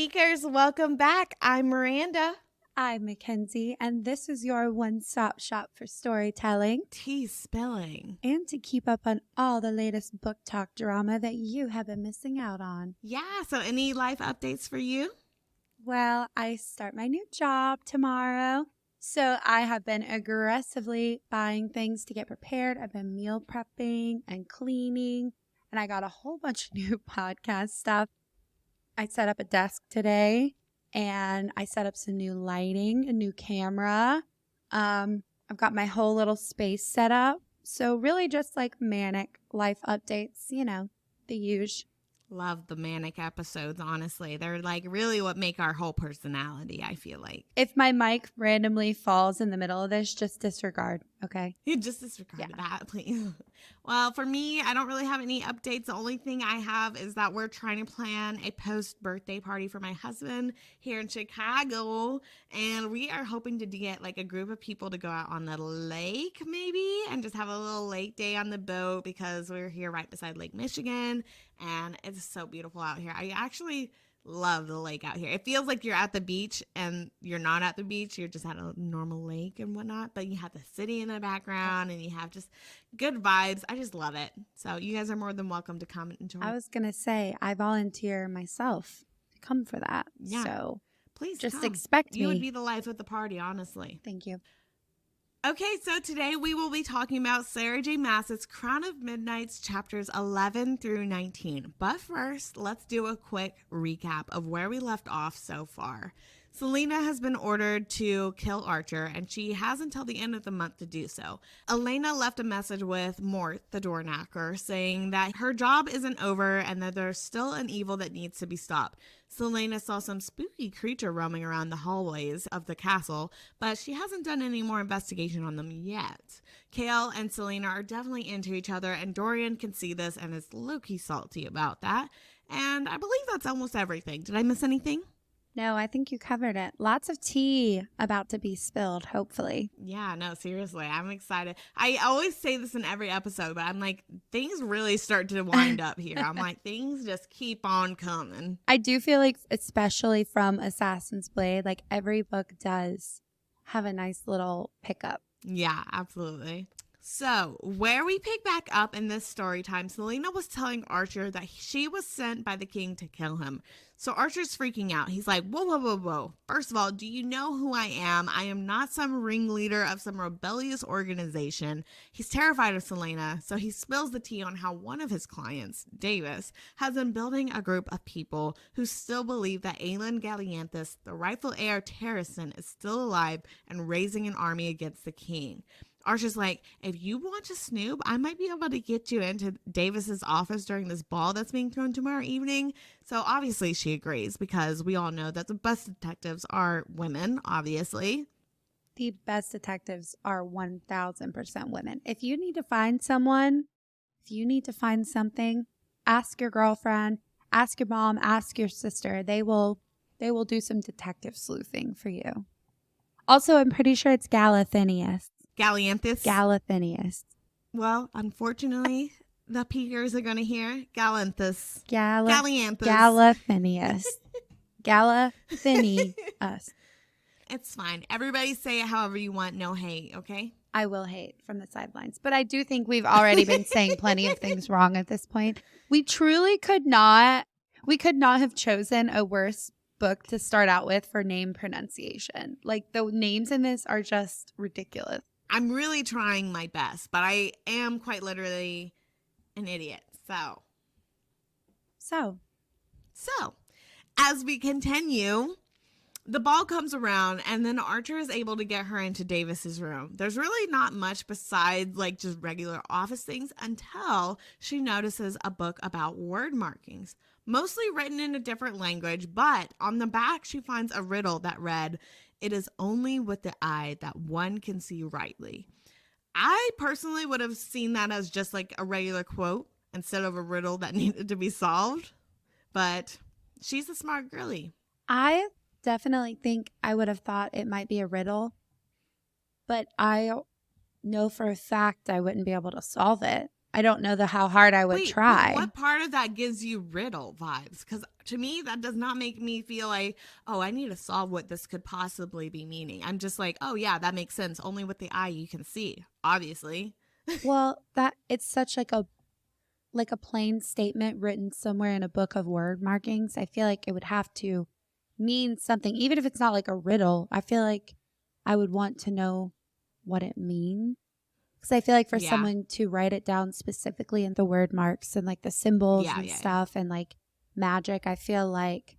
Peekers, welcome back. I'm Miranda. I'm Mackenzie, and this is your one-stop shop for storytelling, Tea spilling, and to keep up on all the latest book talk drama that you have been missing out on. Yeah, so any life updates for you? Well, I start my new job tomorrow, so I have been aggressively buying things to get prepared. I've been meal prepping and cleaning, and I got a whole bunch of new podcast stuff. I set up a desk today, and I set up some new lighting, a new camera. I've got my whole little space set up. So really just like manic life updates, the usual. Love the manic episodes, honestly. They're like really what make our whole personality, I feel like. If my mic randomly falls in the middle of this, just disregard, okay? You just disregard that, please. Well, for me, I don't really have any updates. The only thing I have is that we're trying to plan a post-birthday party for my husband here in Chicago. And we are hoping to get like a group of people to go out on the lake maybe and just have a little lake day on the boat because we're here right beside Lake Michigan. And it's so beautiful out here. I actually love the lake out here. It feels like you're at the beach and you're not at the beach. You're just at a normal lake and whatnot. But you have the city in the background and you have just good vibes. I just love it. So you guys are more than welcome to come and enjoy. I was going to say, I volunteer myself to come for that. Yeah. So please just come. expect me. You would be the life of the party, honestly. Thank you. Okay, so today we will be talking about Sarah J. Maas's Crown of Midnights chapters 11 through 19. But first, let's do a quick recap of where we left off so far. Celaena has been ordered to kill Archer, and she has until the end of the month to do so. Elena left a message with Mort, the door knocker, saying that her job isn't over and that there's still an evil that needs to be stopped. Celaena saw some spooky creature roaming around the hallways of the castle, but she hasn't done any more investigation on them yet. Chaol and Celaena are definitely into each other, and Dorian can see this and is low-key salty about that. And I believe that's almost everything. Did I miss anything? No, I think you covered it. Lots of tea about to be spilled, hopefully. Yeah, no, seriously. I'm excited. I always say this in every episode, but I'm like, things really start to wind up here. I'm like, things just keep on coming. I do feel like, especially from Assassin's Blade, like every book does have a nice little pickup. Yeah, absolutely. So, where we pick back up in this story time, Celaena was telling Archer that she was sent by the king to kill him. So Archer's freaking out. He's like, whoa, whoa, whoa, whoa. First of all, do you know who I am? I am not some ringleader of some rebellious organization. He's terrified of Celaena, so he spills the tea on how one of his clients, Davis, has been building a group of people who still believe that Aelin Gallianthus, the rightful heir of Terrasen, is still alive and raising an army against the king. Archer's like, if you want to snoop, I might be able to get you into Davis's office during this ball that's being thrown tomorrow evening. So obviously she agrees because we all know that the best detectives are women, obviously. The best detectives are 1,000% women. If you need to find someone, if you need to find something, ask your girlfriend, ask your mom, ask your sister. They will do some detective sleuthing for you. Also, I'm pretty sure it's Gallianthus. Well, unfortunately, the peekers are going to hear Gallianthus. Gallianthus. Gallianthus. It's fine. Everybody say it however you want. No hate, okay? I will hate from the sidelines. But I do think we've already been saying plenty of things wrong at this point. We truly could not have chosen a worse book to start out with for name pronunciation. Like, the names in this are just ridiculous. I'm really trying my best, but I am quite literally an idiot. So, as we continue, the ball comes around and then Archer is able to get her into Davis's room. There's really not much besides like just regular office things until she notices a book about word markings, mostly written in a different language, but on the back she finds a riddle that read, "It is only with the eye that one can see rightly." I personally would have seen that as just like a regular quote instead of a riddle that needed to be solved. But she's a smart girly. I definitely think I would have thought it might be a riddle, but I know for a fact I wouldn't be able to solve it. I don't know how hard I would Wait, but try. what part of that gives you riddle vibes? Because to me, that does not make me feel like, oh, I need to solve what this could possibly be meaning. I'm just like, oh, yeah, that makes sense. Only with the eye you can see, obviously. Well, that it's such like a plain statement written somewhere in a book of word markings. I feel like it would have to mean something, even if it's not like a riddle. I feel like I would want to know what it means. Because I feel like for Yeah. someone to write it down specifically in the word marks and like the symbols Yeah, and yeah, yeah. stuff and like magic, I feel like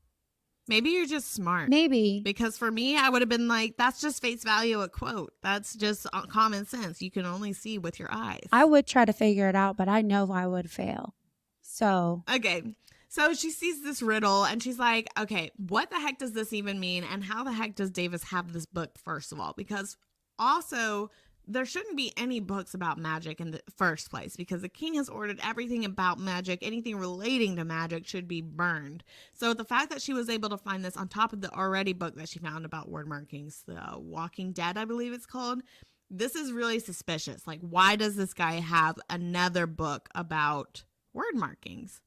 Maybe you're just smart. maybe Because for me, I would have been like, that's just face value a quote. That's just common sense. You can only see with your eyes. I would try to figure it out, but I know I would fail. So Okay. So she sees this riddle and she's like, okay, what the heck does this even mean? And how the heck does Davis have this book, first of all? Because also, there shouldn't be any books about magic in the first place because the king has ordered everything about magic, anything relating to magic should be burned. So the fact that she was able to find this on top of the already book that she found about word markings, the Walking Dead, I believe it's called, this is really suspicious. Like, why does this guy have another book about word markings?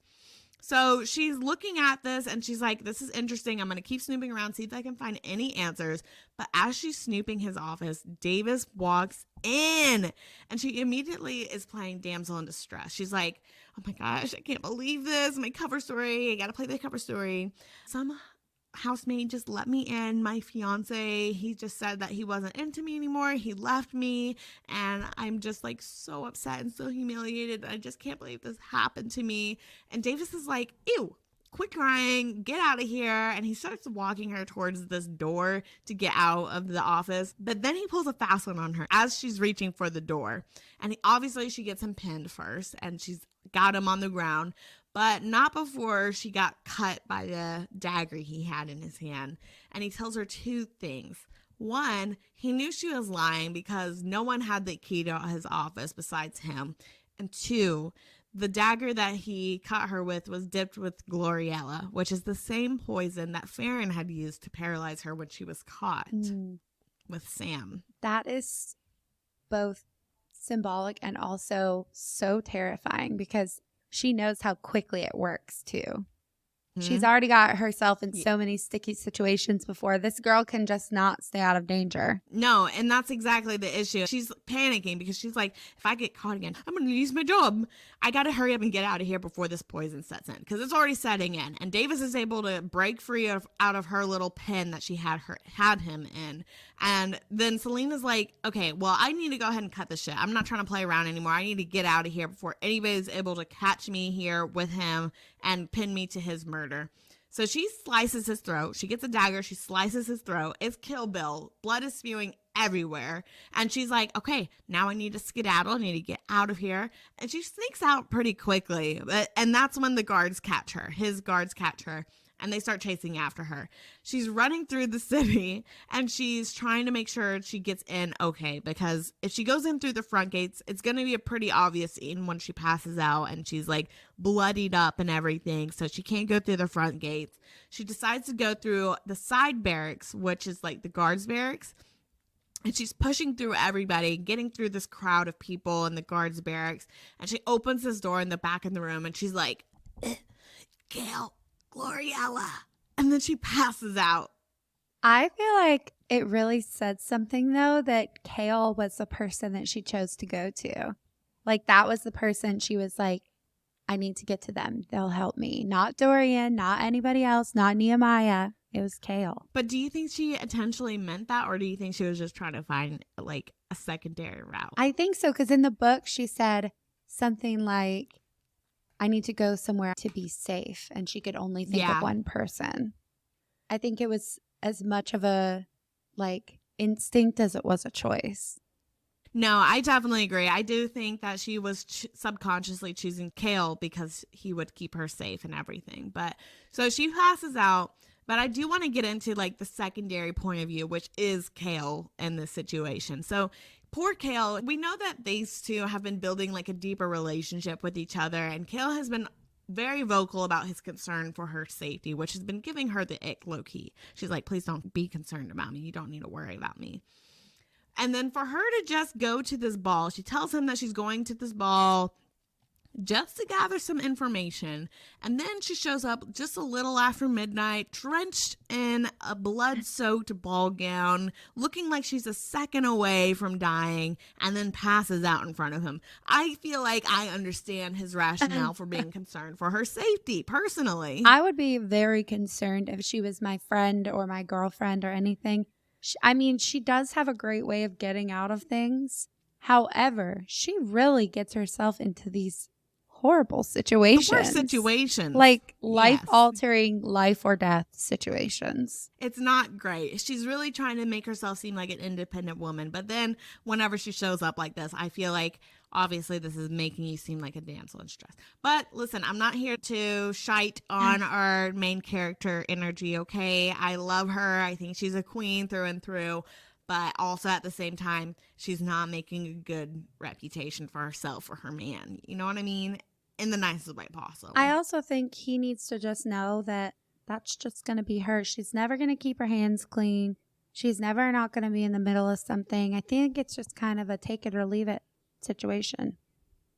So she's looking at this and she's like, this is interesting. I'm going to keep snooping around, see if I can find any answers. But as she's snooping his office, Davis walks in and she immediately is playing damsel in distress. She's like, oh my gosh, I can't believe this. My cover story. I got to play the cover story. Some housemaid just let me in. My fiance, he just said that he wasn't into me anymore. He left me and I'm just like so upset and so humiliated. I just can't believe this happened to me. And Davis is like, ew, quit crying, get out of here. And he starts walking her towards this door to get out of the office. But then he pulls a fast one on her as she's reaching for the door. And obviously she gets him pinned first and she's got him on the ground, but not before she got cut by the dagger he had in his hand. And he tells her two things. One, he knew she was lying because no one had the key to his office besides him. And two, the dagger that he cut her with was dipped with Gloriella, which is the same poison that Farron had used to paralyze her when she was caught with Sam. that is both symbolic and also so terrifying because she knows how quickly it works too. She's already got herself in so many sticky situations before. This girl can just not stay out of danger. No, and that's exactly the issue. She's panicking because she's like, if I get caught again, I'm going to lose my job. I got to hurry up and get out of here before this poison sets in because it's already setting in. And Davis is able to break free out of her little pen that she had him in. And then Celaena's like, okay, well, I need to go ahead and cut this shit. I'm not trying to play around anymore. I need to get out of here before anybody's able to catch me here with him and pin me to his murder. So she slices his throat. She gets a dagger. She slices his throat. It's Kill Bill. Blood is spewing everywhere. And she's like, okay, now I need to skedaddle. I need to get out of here. And she sneaks out pretty quickly. And that's when the guards catch her. His guards catch her. And they start chasing after her. She's running through the city and she's trying to make sure she gets in okay, because if she goes in through the front gates, it's going to be a pretty obvious scene when she passes out and she's like bloodied up and everything. So she can't go through the front gates. She decides to go through the side barracks, which is like the guards barracks. And she's pushing through everybody, getting through this crowd of people in the guards barracks. And she opens this door in the back of the room and she's like, Gail, Gloriella. And then she passes out. I feel like it really said something, though, that Chaol was the person that she chose to go to. Like, that was the person she was like, I need to get to them. They'll help me. Not Dorian, not anybody else, not Nehemia. It was Chaol. But do you think she intentionally meant that, or do you think she was just trying to find, like, a secondary route? I think so, because in the book, she said something like, I need to go somewhere to be safe. And she could only think of one person. I think it was as much of a, like, instinct as it was a choice. No, I definitely agree. I do think that she was subconsciously choosing Chaol because he would keep her safe and everything. But so she passes out. But I do want to get into like the secondary point of view, which is Chaol in this situation. So poor Chaol, we know that these two have been building like a deeper relationship with each other. And Chaol has been very vocal about his concern for her safety, which has been giving her the ick low key. She's like, please don't be concerned about me. You don't need to worry about me. And then for her to just go to this ball, she tells him that she's going to this ball just to gather some information. And then she shows up just a little after midnight, drenched in a blood-soaked ball gown, looking like she's a second away from dying, and then passes out in front of him. I feel like I understand his rationale for being concerned for her safety, personally. I would be very concerned if she was my friend or my girlfriend or anything. She does have a great way of getting out of things. However, she really gets herself into these horrible situations. The worst situations. Like life-altering, life or death situations. It's not great. She's really trying to make herself seem like an independent woman. But then whenever she shows up like this, I feel like obviously this is making you seem like a damsel in distress. But listen, I'm not here to shite on our main character energy, okay? I love her. I think she's a queen through and through. But also at the same time, she's not making a good reputation for herself or her man. You know what I mean? In the nicest way possible. I also think he needs to just know that that's just going to be her. She's never going to keep her hands clean. She's never not going to be in the middle of something. I think it's just kind of a take it or leave it situation.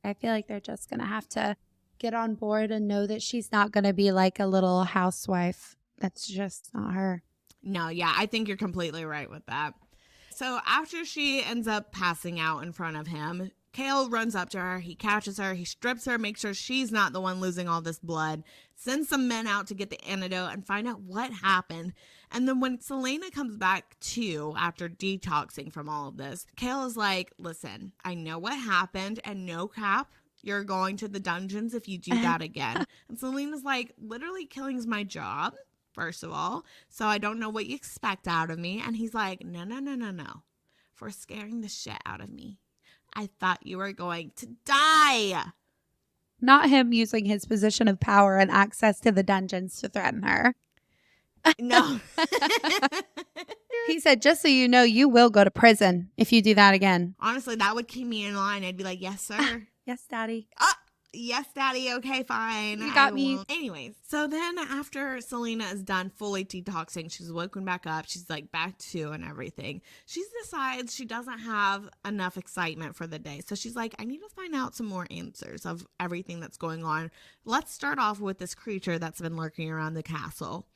I feel like they're just going to have to get on board and know that she's not going to be like a little housewife. That's just not her. No, yeah, I think you're completely right with that. So after she ends up passing out in front of him, Chaol runs up to her, he catches her, he strips her, makes sure she's not the one losing all this blood, sends some men out to get the antidote and find out what happened. And then when Celaena comes back to, after detoxing from all of this, Chaol is like, listen, I know what happened and no cap, you're going to the dungeons if you do that again. And Celaena's like, literally killing's my job, first of all, so I don't know what you expect out of me. And he's like, no, for scaring the shit out of me. I thought you were going to die. Not him using his position of power and access to the dungeons to threaten her. No. He said, just so you know, you will go to prison if you do that again. Honestly, that would keep me in line. I'd be like, yes, sir. Yes, Daddy. Yes, Daddy. Okay, fine. You got me. Anyways, so then after Celaena is done fully detoxing, she's woken back up. She's like back to and everything. She decides she doesn't have enough excitement for the day. So she's like, I need to find out some more answers of everything that's going on. Let's start off with this creature that's been lurking around the castle.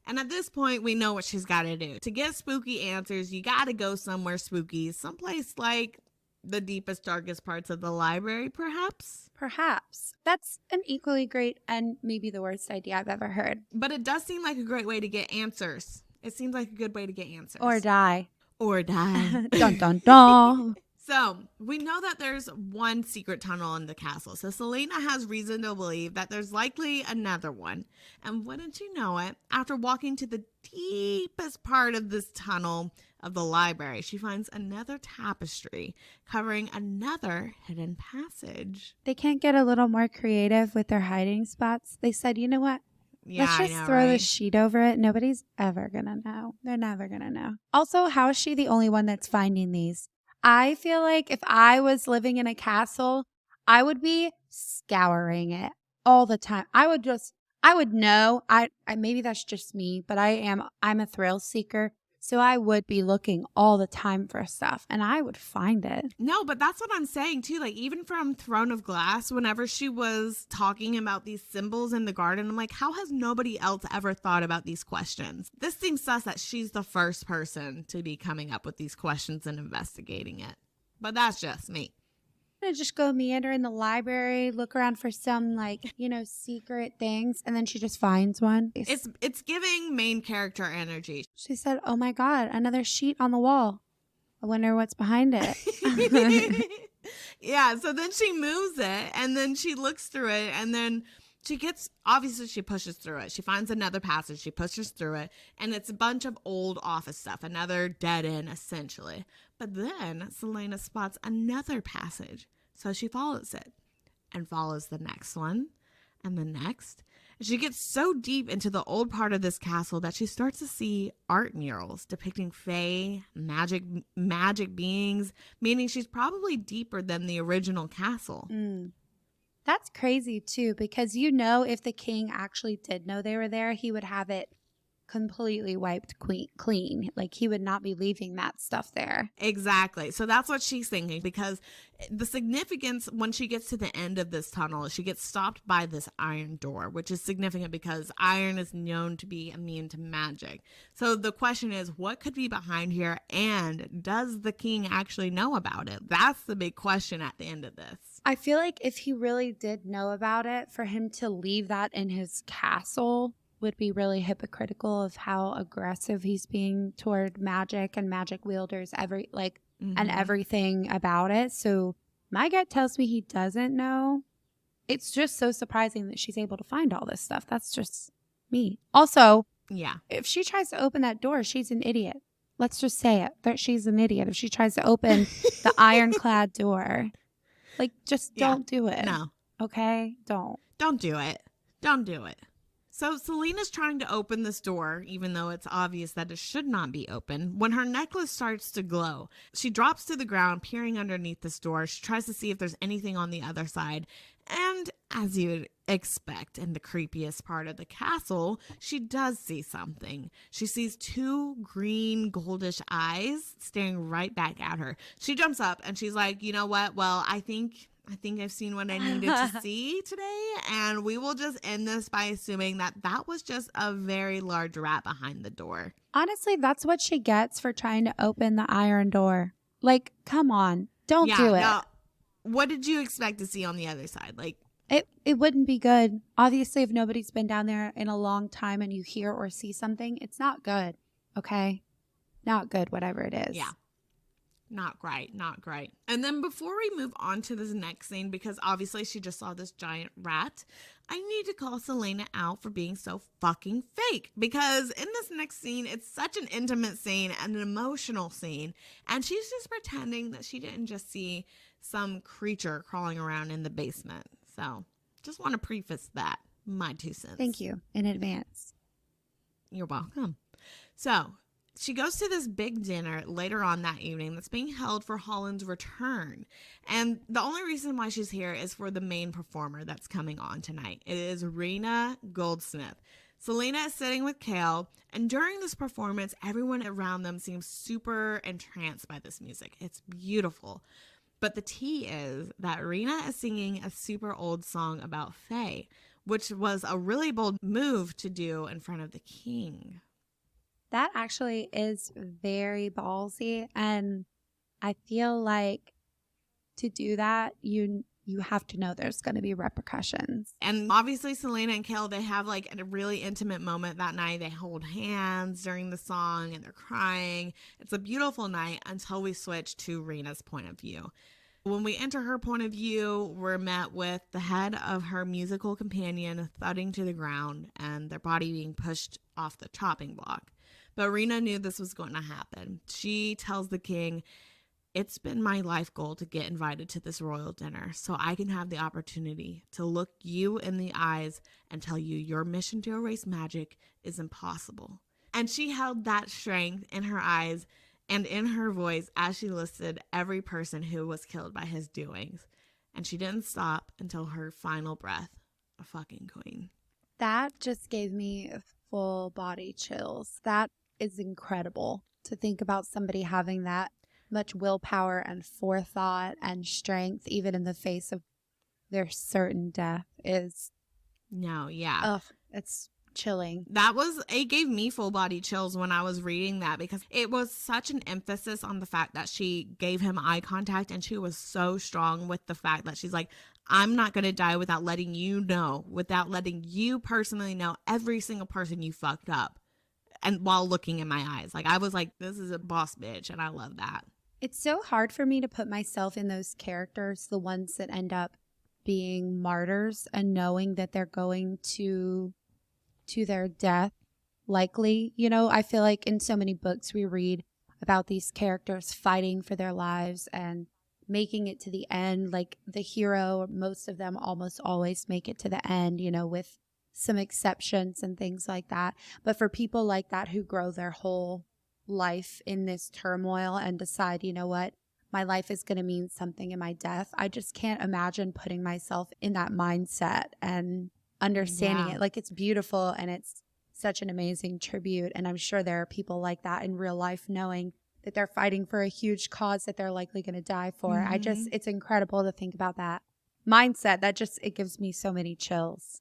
And at this point, we know what she's got to do. To get spooky answers, you got to go somewhere spooky, someplace like the deepest, darkest parts of the library, perhaps? Perhaps. That's an equally great and maybe the worst idea I've ever heard. But it does seem like a great way to get answers. It seems like a good way to get answers. Or die. Or die. Dun, dun, dun. So, we know that there's one secret tunnel in the castle. So, Celaena has reason to believe that there's likely another one. And wouldn't you know it, after walking to the deepest part of this tunnel of the library, she finds another tapestry covering another hidden passage. They can't get a little more creative with their hiding spots. They said, you know what? Yeah, let's just throw the sheet over it. Nobody's ever going to know. They're never going to know. Also, how is she the only one that's finding these? I feel like if I was living in a castle, I would be scouring it all the time. I would know. I maybe that's just me, but I'm a thrill seeker. So I would be looking all the time for stuff and I would find it. No, but that's what I'm saying too. Like even from Throne of Glass, whenever she was talking about these symbols in the garden, I'm like, how has nobody else ever thought about these questions? This seems sus that she's the first person to be coming up with these questions and investigating it. But that's just me. I'm gonna just go meander in the library, look around for some secret things, and then she just finds one. It's giving main character energy. She said, "Oh my God, another sheet on the wall. I wonder what's behind it." Yeah, so then she moves it, and then she looks through it, and then she pushes through it. She finds another passage, she pushes through it, and it's a bunch of old office stuff, another dead end, essentially. But then Celaena spots another passage, so she follows it, and follows the next one, and the next. And she gets so deep into the old part of this castle that she starts to see art murals depicting fae, magic beings, meaning she's probably deeper than the original castle. That's crazy too, because if the king actually did know they were there, he would have it completely wiped clean. Like, he would not be leaving that stuff there. Exactly. So that's what she's thinking, because the significance when she gets to the end of this tunnel, she gets stopped by this iron door, which is significant because iron is known to be immune to magic. So the question is, what could be behind here, and does the king actually know about it? That's the big question at the end of this. I feel like if he really did know about it, for him to leave that in his castle would be really hypocritical of how aggressive he's being toward magic and magic wielders, and everything about it. So my gut tells me he doesn't know. It's just so surprising that she's able to find all this stuff. That's just me. Also, Yeah. if she tries to open that door, she's an idiot. Let's just say it, that she's an idiot if she tries to open the ironclad door. Like, just don't do it. No. Okay? Don't. Don't do it. Don't do it. So Celaena's trying to open this door, even though it's obvious that it should not be open, when her necklace starts to glow. She drops to the ground, peering underneath this door. She tries to see if there's anything on the other side. And as you would expect in the creepiest part of the castle, she does see something. She sees two green goldish eyes staring right back at her. She jumps up and she's like, you know what? Well, I think I've seen what I needed to see today, and we will just end this by assuming that that was just a very large rat behind the door. Honestly, that's what she gets for trying to open the iron door. Like, come on. Don't do it. Now, what did you expect to see on the other side? Like, it wouldn't be good. Obviously, if nobody's been down there in a long time and you hear or see something, it's not good. Okay? Not good, whatever it is. Yeah. Not great. Not great. And then before we move on to this next scene, because obviously she just saw this giant rat, I need to call Celaena out for being so fucking fake. Because in this next scene, it's such an intimate scene and an emotional scene. And she's just pretending that she didn't just see some creature crawling around in the basement. So just want to preface that. My 2 cents. Thank you in advance. You're welcome. So she goes to this big dinner later on that evening that's being held for Holland's return. And the only reason why she's here is for the main performer that's coming on tonight. It is Rena Goldsmith. Celaena is sitting with Chaol, and during this performance, everyone around them seems super entranced by this music. It's beautiful. But the tea is that Rena is singing a super old song about Fae, which was a really bold move to do in front of the king. That actually is very ballsy, and I feel like to do that, you have to know there's going to be repercussions. And obviously, Celaena and Chaol, they have like a really intimate moment that night. They hold hands during the song and they're crying. It's a beautiful night until we switch to Rena's point of view. When we enter her point of view, we're met with the head of her musical companion thudding to the ground and their body being pushed off the chopping block. But Rena knew this was going to happen. She tells the king, "It's been my life goal to get invited to this royal dinner so I can have the opportunity to look you in the eyes and tell you your mission to erase magic is impossible." And she held that strength in her eyes and in her voice as she listed every person who was killed by his doings. And she didn't stop until her final breath. A fucking queen. That just gave me full body chills. That is incredible to think about somebody having that much willpower and forethought and strength, even in the face of their certain death, is. No, yeah. Ugh, it's chilling. It gave me full body chills when I was reading that, because it was such an emphasis on the fact that she gave him eye contact, and she was so strong with the fact that she's like, I'm not going to die without letting you know, without letting you personally know every single person you fucked up. And while looking in my eyes, like, I was like, this is a boss bitch. And I love that. It's so hard for me to put myself in those characters, the ones that end up being martyrs and knowing that they're going to their death, likely. You know, I feel like in so many books we read about these characters fighting for their lives and making it to the end. Like the hero, most of them almost always make it to the end, you know, with some exceptions and things like that. But for people like that who grow their whole life in this turmoil and decide, you know what, my life is going to mean something in my death, I just can't imagine putting myself in that mindset and understanding it. Like, it's beautiful and it's such an amazing tribute. And I'm sure there are people like that in real life, knowing that they're fighting for a huge cause that they're likely going to die for. Mhm. It's incredible to think about that mindset. It gives me so many chills.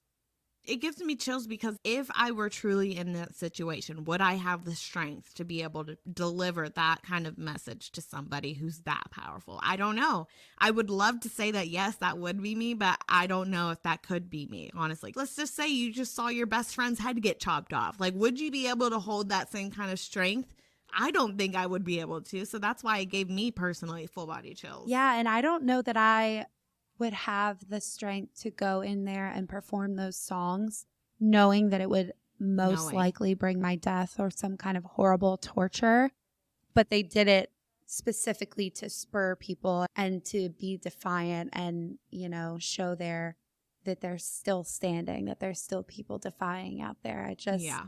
It gives me chills because if I were truly in that situation, would I have the strength to be able to deliver that kind of message to somebody who's that powerful? I don't know. I would love to say that, yes, that would be me, but I don't know if that could be me, honestly. Let's just say you just saw your best friend's head get chopped off. Like, would you be able to hold that same kind of strength? I don't think I would be able to. So that's why it gave me personally full body chills. Yeah, and I don't know that I would have the strength to go in there and perform those songs, knowing that it would most likely bring my death or some kind of horrible torture. But they did it specifically to spur people and to be defiant and, show that they're still standing, that there's still people defying out there. I just, Yeah.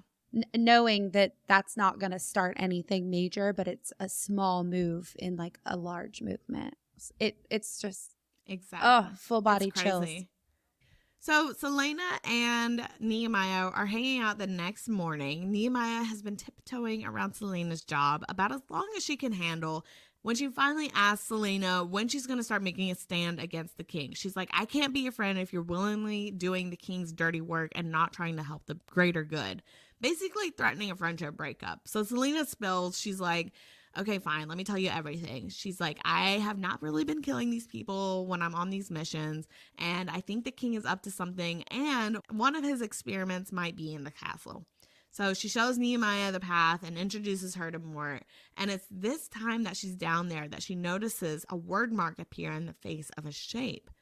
knowing that that's not going to start anything major, but it's a small move in like a large movement. It's just, Exactly. full body It's chills. crazy. So Celaena and Nehemiah are hanging out the next morning. Nehemiah has been tiptoeing around Celaena's job about as long as she can handle when she finally asks Celaena when she's going to start making a stand against the king. She's like, I can't be your friend if you're willingly doing the king's dirty work and not trying to help the greater good. Basically threatening a friendship breakup. So Celaena spills. She's like, okay, fine, let me tell you everything. She's like, I have not really been killing these people when I'm on these missions, and I think the king is up to something, and one of his experiments might be in the castle. So she shows Nehemiah the path and introduces her to Mort, and it's this time that she's down there that she notices a word mark appear in the face of a shape.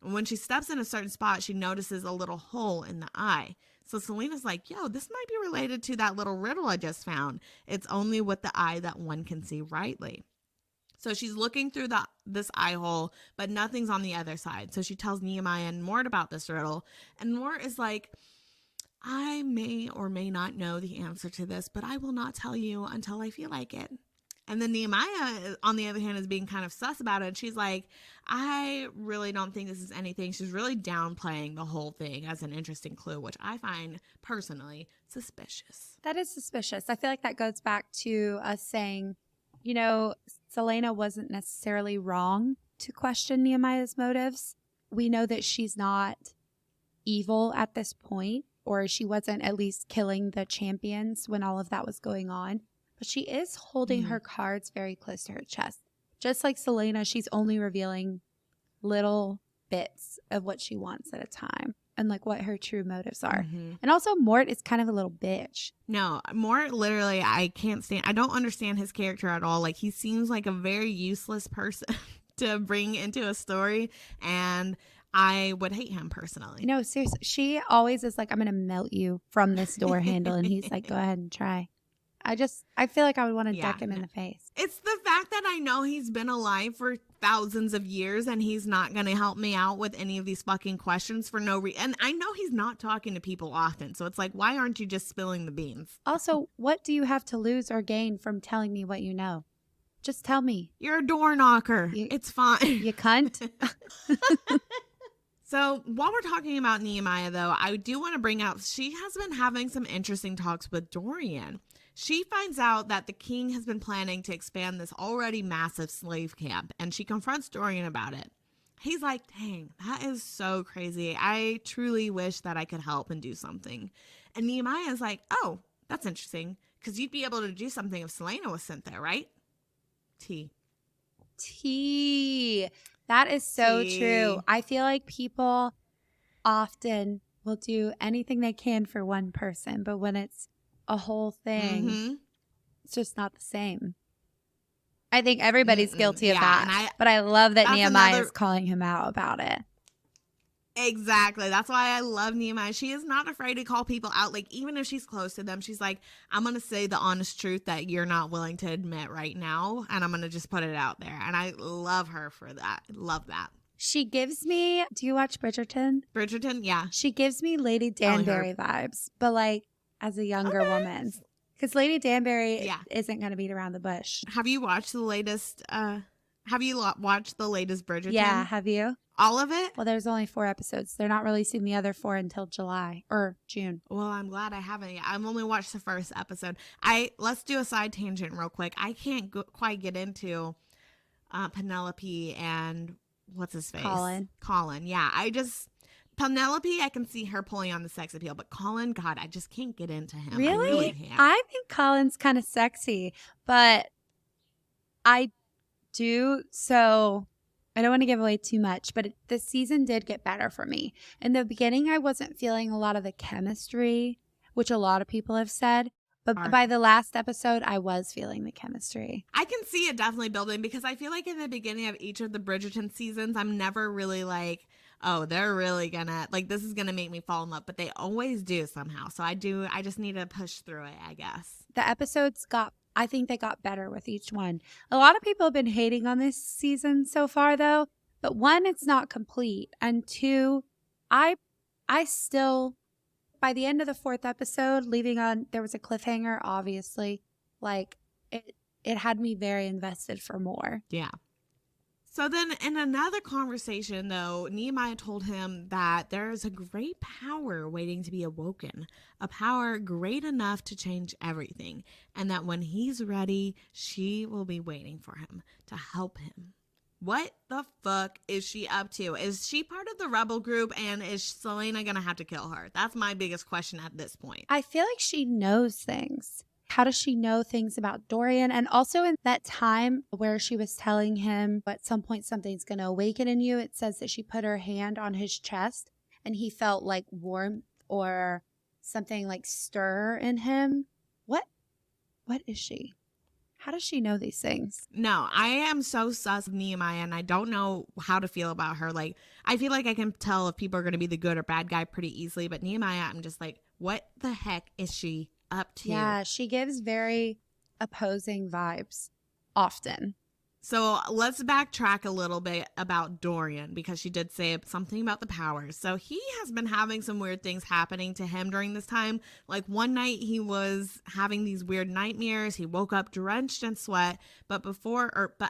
And when she steps in a certain spot, she notices a little hole in the eye. So Celaena's like, yo, this might be related to that little riddle I just found. It's only with the eye that one can see rightly. So she's looking through this eye hole, but nothing's on the other side. So she tells Nehemiah and Mort about this riddle. And Mort is like, I may or may not know the answer to this, but I will not tell you until I feel like it. And then Nehemiah, on the other hand, is being kind of sus about it. She's like, I really don't think this is anything. She's really downplaying the whole thing as an interesting clue, which I find personally suspicious. That is suspicious. I feel like that goes back to us saying, Celaena wasn't necessarily wrong to question Nehemiah's motives. We know that she's not evil at this point, or she wasn't at least killing the champions when all of that was going on. But she is holding her cards very close to her chest. Just like Celaena, she's only revealing little bits of what she wants at a time and like what her true motives are. And also Mort is kind of a little bitch. No, Mort literally, I don't understand his character at all. Like, he seems like a very useless person to bring into a story, and I would hate him personally. No, seriously. She always is like, I'm going to melt you from this door handle. And he's like, go ahead and try. I feel like I would want to deck him in the face. It's the fact that I know he's been alive for thousands of years and he's not going to help me out with any of these fucking questions for no reason. And I know he's not talking to people often. So it's like, why aren't you just spilling the beans? Also, what do you have to lose or gain from telling me what you know? Just tell me. You're a door knocker. It's fine. You cunt. So while we're talking about Nehemiah, though, I do want to bring out she has been having some interesting talks with Dorian. She finds out that the king has been planning to expand this already massive slave camp, and she confronts Dorian about it. He's like, dang, that is so crazy. I truly wish that I could help and do something. And Nehemiah is like, oh, that's interesting, because you'd be able to do something if Celaena was sent there, right? T. That is so true. I feel like people often will do anything they can for one person, but when it's a whole thing, it's just not the same. I think everybody's guilty of that. But I love that Nehemiah is calling him out about it. Exactly. That's why I love Nehemiah. She is not afraid to call people out. Like, even if she's close to them, she's like, I'm going to say the honest truth that you're not willing to admit right now. And I'm going to just put it out there. And I love her for that. Love that. She gives me, do you watch Bridgerton? Bridgerton, yeah. She gives me Lady Danbury vibes, but like as a younger woman. Because Lady Danbury isn't going to beat around the bush. Have you watched the latest, watched the latest Bridgerton? Yeah, have you? All of it? Well, there's only 4 episodes. They're not releasing the other 4 until July or June. Well, I'm glad I haven't yet. I've only watched the first episode. Let's do a side tangent real quick. I can't quite get into Penelope and what's his face? Colin. Yeah, Penelope, I can see her pulling on the sex appeal, but Colin, God, I just can't get into him. Really? I really can't. I think Colin's kind of sexy, but I do. So I don't want to give away too much, but the season did get better for me. In the beginning, I wasn't feeling a lot of the chemistry, which a lot of people have said. But by the last episode, I was feeling the chemistry. I can see it definitely building because I feel like in the beginning of each of the Bridgerton seasons, I'm never really like, oh, they're really gonna, like, this is gonna make me fall in love. But they always do somehow. So I just need to push through it, I guess. The episodes I think they got better with each one. A lot of people have been hating on this season so far, though. But 1, it's not complete. And 2, I still... By the end of the 4th episode, there was a cliffhanger, obviously. Like, it had me very invested for more. Yeah. So then in another conversation, though, Nehemia told him that there is a great power waiting to be awoken, a power great enough to change everything, and that when he's ready, she will be waiting for him to help him. What the fuck is she up to? Is she part of the rebel group, and is Celaena going to have to kill her? That's my biggest question at this point. I feel like she knows things. How does she know things about Dorian? And also in that time where she was telling him at some point something's going to awaken in you, it says that she put her hand on his chest and he felt like warmth or something like stir in him. What is she? How does she know these things? No, I am so sus of Nehemia, and I don't know how to feel about her. Like, I feel like I can tell if people are going to be the good or bad guy pretty easily, but Nehemia, I'm just like, what the heck is she up to? Yeah, she gives very opposing vibes often. So let's backtrack a little bit about Dorian, because she did say something about the powers. So he has been having some weird things happening to him during this time. Like one night he was having these weird nightmares. He woke up drenched in sweat, but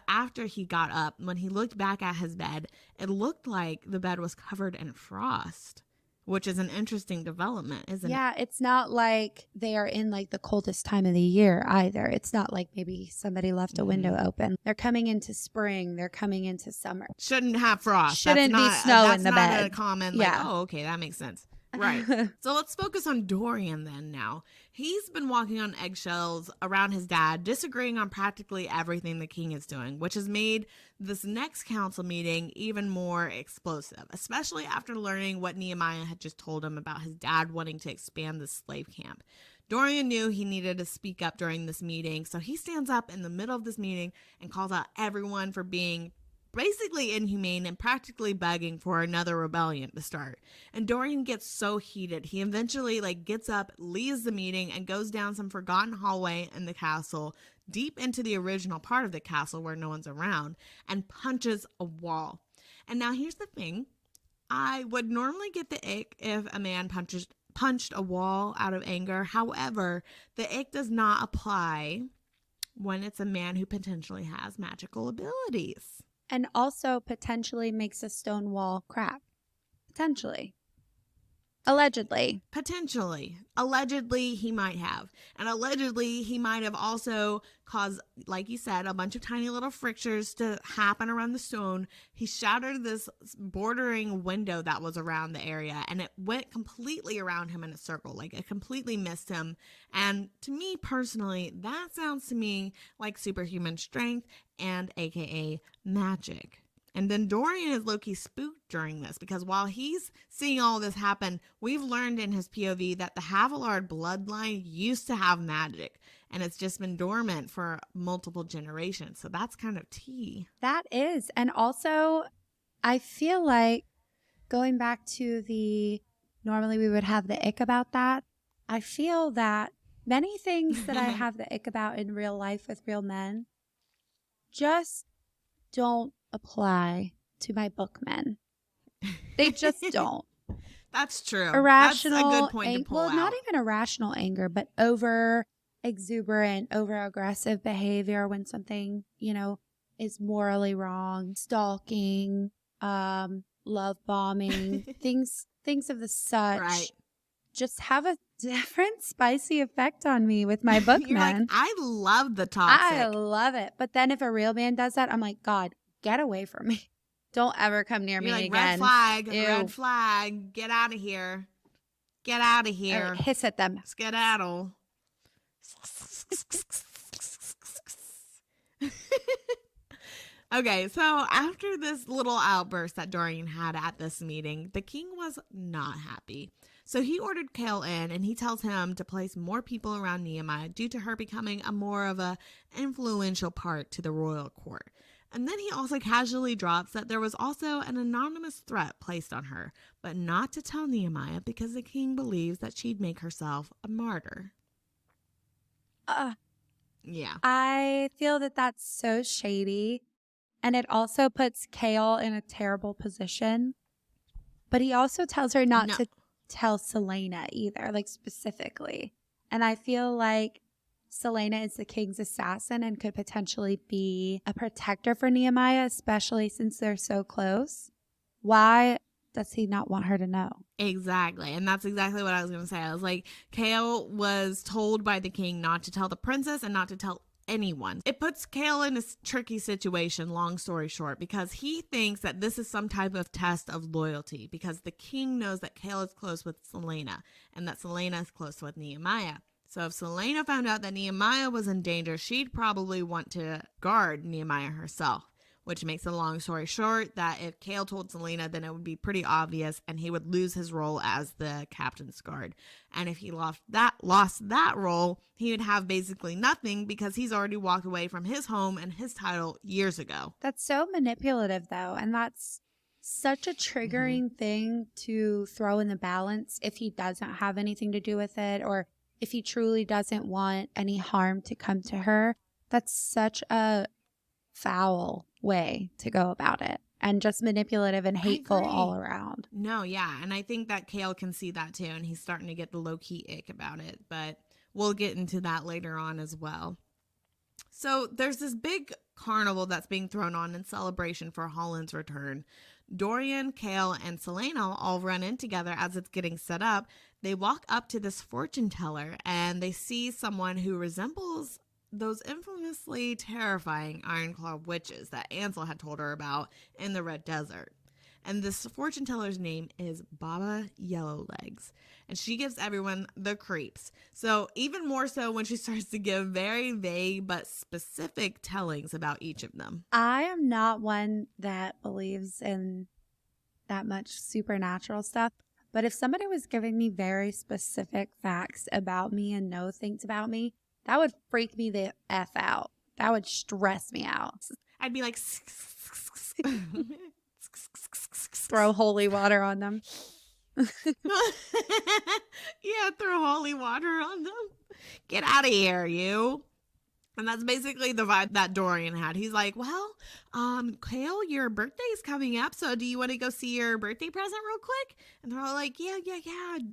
after he got up, when he looked back at his bed, it looked like the bed was covered in frost. Which is an interesting development, isn't it? Yeah, it's not like they are in like the coldest time of the year either. It's not like maybe somebody left a window open. They're coming into spring. They're coming into summer. Shouldn't have frost. Shouldn't be snow in the bed. That's not a common, like, oh, okay, that makes sense. Right. So let's focus on Dorian then now. He's been walking on eggshells around his dad, disagreeing on practically everything the king is doing, which has made this next council meeting even more explosive, especially after learning what Nehemia had just told him about his dad wanting to expand the slave camp. Dorian knew he needed to speak up during this meeting, so he stands up in the middle of this meeting and calls out everyone for being basically inhumane and practically begging for another rebellion to start. And Dorian gets so heated, he eventually gets up, leaves the meeting, and goes down some forgotten hallway in the castle, deep into the original part of the castle where no one's around, and punches a wall. And now here's the thing. I would normally get the ick if a man punched a wall out of anger. However, the ick does not apply when it's a man who potentially has magical abilities. And also potentially makes a stone wall crack. Potentially. Allegedly. Potentially. Allegedly, he might have. And allegedly, he might have also caused, like you said, a bunch of tiny little frictures to happen around the stone. He shattered this bordering window that was around the area, and it went completely around him in a circle. Like, it completely missed him. And to me, personally, that sounds to me like superhuman strength and AKA magic. And then Dorian is low-key spooked during this because while he's seeing all this happen, we've learned in his POV that the Havillard bloodline used to have magic, and it's just been dormant for multiple generations. So that's kind of tea. That is. And also, I feel like going back to normally we would have the ick about that. I feel that many things that I have the ick about in real life with real men just don't apply to my bookmen. They just don't. That's true. Irrational. That's a good point to pull out. Well, not even irrational anger, but over exuberant, over aggressive behavior when something, is morally wrong, stalking, love bombing, things of the such. Right. Just have a different spicy effect on me with my You're like, bookman. I love the I toxic. love it. But then if a real man does that, I'm like, God, get away from me. Don't ever come near You're me like, again. red Ew. flag, get out of here. Get out of Or here. hiss at them. Skedaddle. Okay, so after this little outburst that Dorian had at this meeting, the king was not happy. So he ordered Chaol in, and he tells him to place more people around Nehemiah due to her becoming a more of a influential part to the royal court. And then he also casually drops that there was also an anonymous threat placed on her, but not to tell Nehemiah because the king believes that she'd make herself a martyr. Yeah. I feel that that's so shady. And it also puts Chaol in a terrible position. But he also tells her not to tell Celaena either, like specifically. And I feel like Celaena is the king's assassin and could potentially be a protector for Nehemiah, especially since they're so close. Why does he not want her to know? Exactly. And that's exactly what I was going to say. I was like, Chaol was told by the king not to tell the princess and not to tell anyone. It puts Chaol in a tricky situation, long story short, because he thinks that this is some type of test of loyalty because the king knows that Chaol is close with Celaena and that Celaena is close with Nehemiah. So if Celaena found out that Nehemiah was in danger, she'd probably want to guard Nehemiah herself, which makes the long story short that if Chaol told Celaena, then it would be pretty obvious and he would lose his role as the captain's guard. And if he lost that role, he would have basically nothing because he's already walked away from his home and his title years ago. That's so manipulative, though. And that's such a triggering thing to throw in the balance if he doesn't have anything to do with it or if he truly doesn't want any harm to come to her. That's such a foul way to go about it and just manipulative and hateful all around. No, yeah. And I think that Chaol can see that too. And he's starting to get the low-key ick about it. But we'll get into that later on as well. So there's this big carnival that's being thrown on in celebration for Holland's return. Dorian, Chaol, and Celaena all run in together as it's getting set up. They walk up to this fortune teller and they see someone who resembles those infamously terrifying iron-clawed witches that Ansel had told her about in the Red Desert. And this fortune teller's name is Baba Yellowlegs. And she gives everyone the creeps. So even more so when she starts to give very vague but specific tellings about each of them. I am not one that believes in that much supernatural stuff. But if somebody was giving me very specific facts about me and know things about me, that would freak me the F out. That would stress me out. I'd be like, throw holy water on them. Yeah, throw holy water on them. Get out of here, you. And that's basically the vibe that Dorian had. He's like, well, Chaol, your birthday's coming up, so do you want to go see your birthday present real quick? And they're all like, yeah,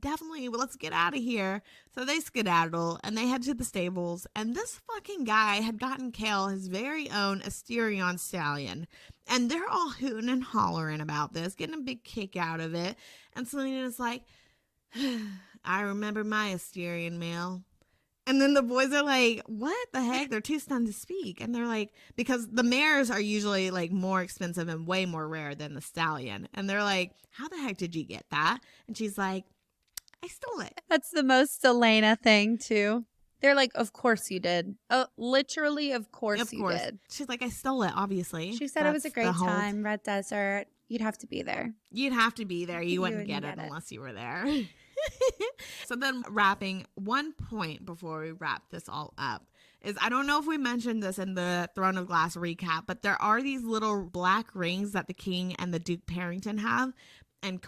definitely. Well, let's get out of here. So they skedaddle, and they head to the stables, and this fucking guy had gotten Chaol his very own Asterion stallion. And they're all hooting and hollering about this, getting a big kick out of it. And Celaena's like, I remember my Asterion male. And then the boys are like, what the heck? They're too stunned to speak. And they're like, because the mares are usually like more expensive and way more rare than the stallion. And they're like, how the heck did you get that? And she's like, I stole it. That's the most Celaena thing, too. They're like, of course you did. Oh, literally, of course you did. She's like, I stole it, obviously. She said it was a great time, Red Desert. You'd have to be there. You'd have to be there. You wouldn't get it unless you were there. So then wrapping one point before we wrap this all up is, I don't know if we mentioned this in the Throne of Glass recap, but there are these little black rings that the king and the Duke Parrington have, and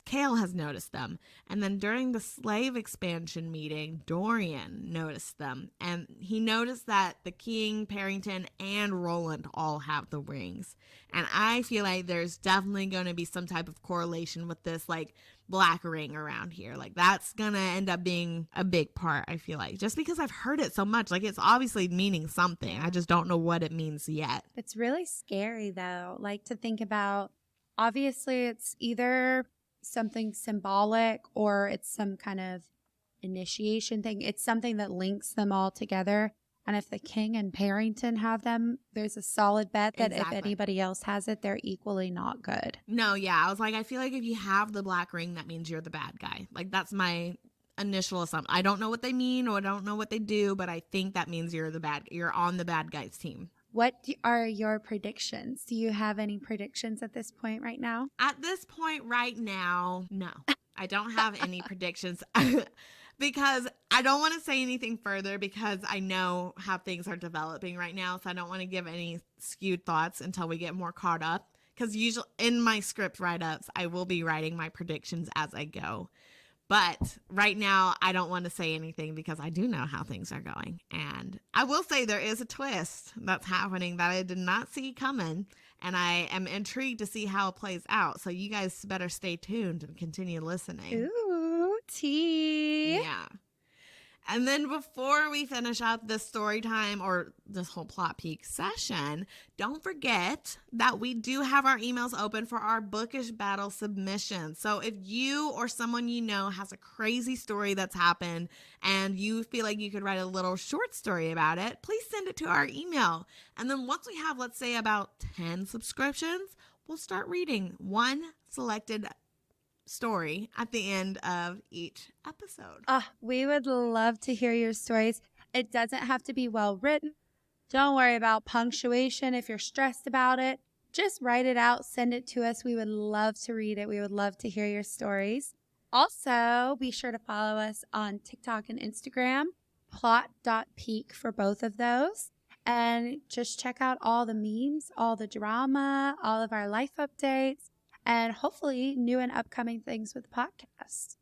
Chaol has noticed them. And then during the slave expansion meeting, Dorian noticed them. And he noticed that the king, Parrington, and Roland all have the rings. And I feel like there's definitely going to be some type of correlation with this, like, black ring around here. Like, that's going to end up being a big part, I feel like. Just because I've heard it so much. Like, it's obviously meaning something. I just don't know what it means yet. It's really scary, though. Like, to think about obviously it's either something symbolic or it's some kind of initiation thing. It's something that links them all together. And if the king and Parrington have them, there's a solid bet that Exactly. if anybody else has it, they're equally not good. No, yeah. I was like, I feel like if you have the black ring, that means you're the bad guy. Like, that's my initial assumption. I don't know what they mean or I don't know what they do, but I think that means you're on the bad guys team. Are your predictions? Do you have any predictions at this point right now? At this point right now, no. I don't have any predictions because I don't want to say anything further because I know how things are developing right now. So I don't want to give any skewed thoughts until we get more caught up. Because usually in my script write-ups, I will be writing my predictions as I go. But right now, I don't want to say anything because I do know how things are going. And I will say there is a twist that's happening that I did not see coming. And I am intrigued to see how it plays out. So you guys better stay tuned and continue listening. Ooh, tea. Yeah. And then before we finish up this story time or this whole plot peak session, don't forget that we do have our emails open for our bookish battle submissions. So if you or someone you know has a crazy story that's happened and you feel like you could write a little short story about it, please send it to our email. And then once we have, let's say, about 10 subscriptions, we'll start reading one selected story at the end of each episode. We would love to hear your stories. It doesn't have to be well written. Don't worry about punctuation if you're stressed about it. Just write it out, send it to us. We would love to read it. We would love to hear your stories. Also, be sure to follow us on TikTok and Instagram, plot.peak for both of those. And just check out all the memes, all the drama, all of our life updates, and hopefully new and upcoming things with the podcast.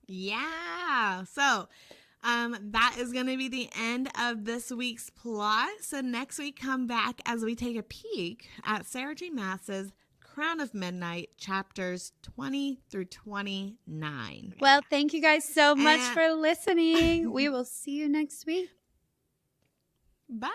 Yeah. So that is going to be the end of this week's plot. So next week, come back as we take a peek at Sarah J. Maas's Crown of Midnight, chapters 20 through 29. Well, thank you guys so much for listening. We will see you next week. Bye.